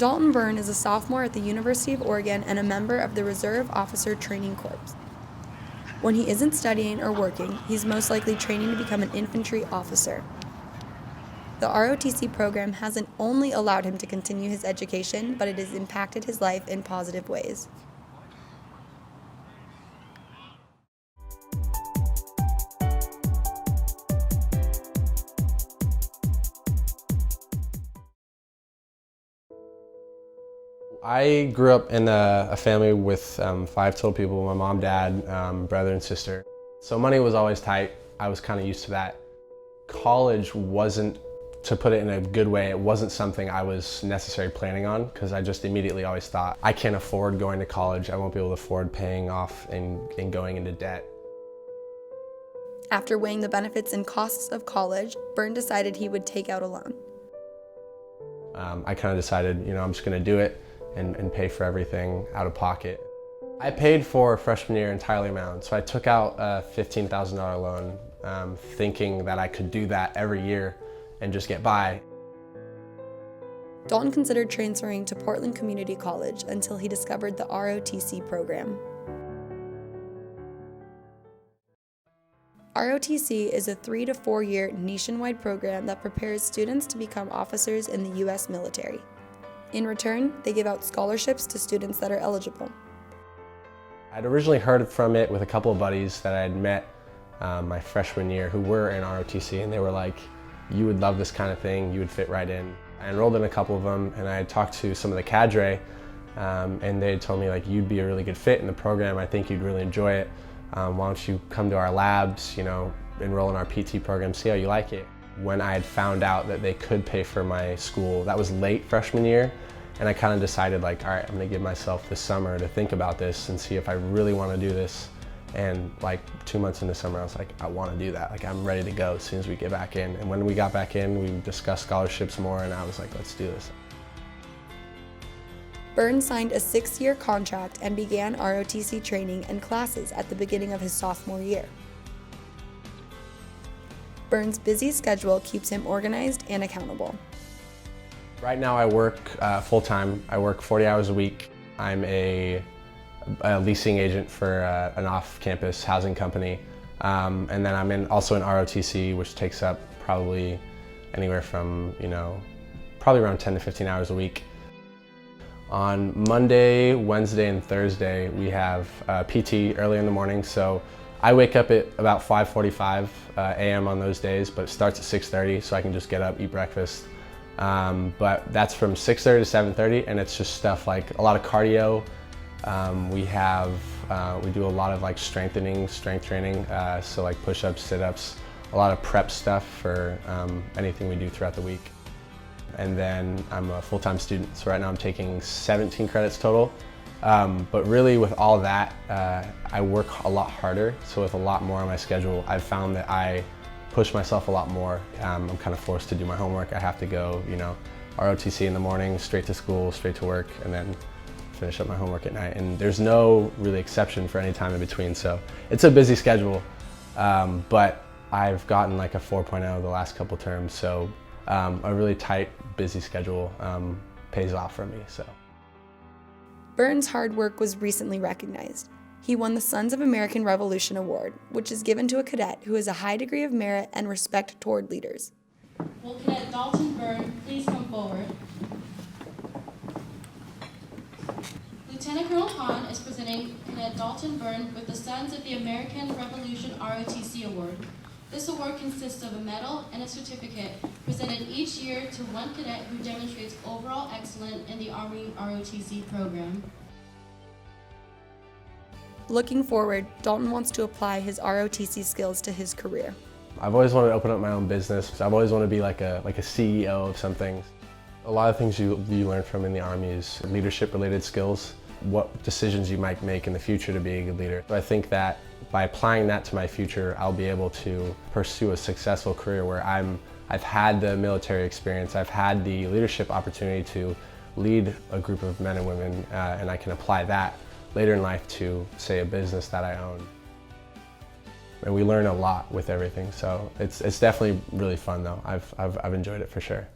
Dalton Byrne is a sophomore at the University of Oregon and a member of the Reserve Officer Training Corps. When he isn't studying or working, he's most likely training to become an infantry officer. The ROTC program hasn't only allowed him to continue his education, but it has impacted his life in positive ways. I grew up in a family with 5 total people, my mom, dad, brother and sister. So money was always tight. I was kind of used to that. College wasn't, to put it in a good way, it wasn't something I was necessarily planning on because I just immediately always thought, I can't afford going to college, I won't be able to afford paying off and going into debt. After weighing the benefits and costs of college, Byrne decided he would take out a loan. I kind of decided, I'm just going to do it and pay for everything out of pocket. I paid for freshman year entirely on my own, so I took out a $15,000 loan thinking that I could do that every year and just get by. Dalton considered transferring to Portland Community College until he discovered the ROTC program. ROTC is a 3 to 4 year nationwide program that prepares students to become officers in the U.S. military. In return, they give out scholarships to students that are eligible. I'd originally heard from it with a couple of buddies that I had met my freshman year who were in ROTC, and they were like, you would love this kind of thing, you would fit right in. I enrolled in a couple of them, and I had talked to some of the cadre, and they had told me, like, you'd be a really good fit in the program, I think you'd really enjoy it. Why don't you come to our labs, enroll in our PT program, see how you like it. When I had found out that they could pay for my school, that was late freshman year, and I kind of decided, like, all right, I'm gonna give myself this summer to think about this and see if I really want to do this. And like 2 months into summer, I was like, I want to do that. Like, I'm ready to go as soon as we get back in. And when we got back in, we discussed scholarships more, and I was like, let's do this. Byrne signed a 6-year contract and began ROTC training and classes at the beginning of his sophomore year. Byrne's busy schedule keeps him organized and accountable. Right now I work full-time. I work 40 hours a week. I'm a leasing agent for an off-campus housing company. And then I'm also in ROTC, which takes up probably anywhere from, probably around 10 to 15 hours a week. On Monday, Wednesday, and Thursday, we have PT early in the morning. So I wake up at about 5:45 a.m. on those days, but it starts at 6:30, so I can just get up, eat breakfast. But that's from 6:30 to 7:30, and it's just stuff like a lot of cardio. We do a lot of like strength training, so like push-ups, sit-ups, a lot of prep stuff for anything we do throughout the week. And then I'm a full-time student, so right now I'm taking 17 credits total. But really with all that, I work a lot harder, so with a lot more on my schedule, I've found that I push myself a lot more. I'm kind of forced to do my homework. I have to go, ROTC in the morning, straight to school, straight to work, and then finish up my homework at night. And there's no really exception for any time in between, so it's a busy schedule. But I've gotten like a 4.0 the last couple terms, so a really tight, busy schedule pays off for me. So. Byrne's hard work was recently recognized. He won the Sons of American Revolution Award, which is given to a cadet who has a high degree of merit and respect toward leaders. Will Cadet Dalton Byrne please come forward? Lieutenant Colonel Hahn is presenting Cadet Dalton Byrne with the Sons of the American Revolution ROTC Award. This award consists of a medal and a certificate presented each year to one cadet who demonstrates overall excellence in the Army ROTC program. Looking forward, Dalton wants to apply his ROTC skills to his career. I've always wanted to open up my own business. I've always wanted to be like a CEO of something. A lot of things you learn from in the Army is leadership-related skills, what decisions you might make in the future to be a good leader. So I think that by applying that to my future, I'll be able to pursue a successful career where I've had the military experience, I've had the leadership opportunity to lead a group of men and women, and I can apply that later in life to, say, a business that I own. And we learn a lot with everything, so it's definitely really fun though. I've enjoyed it for sure.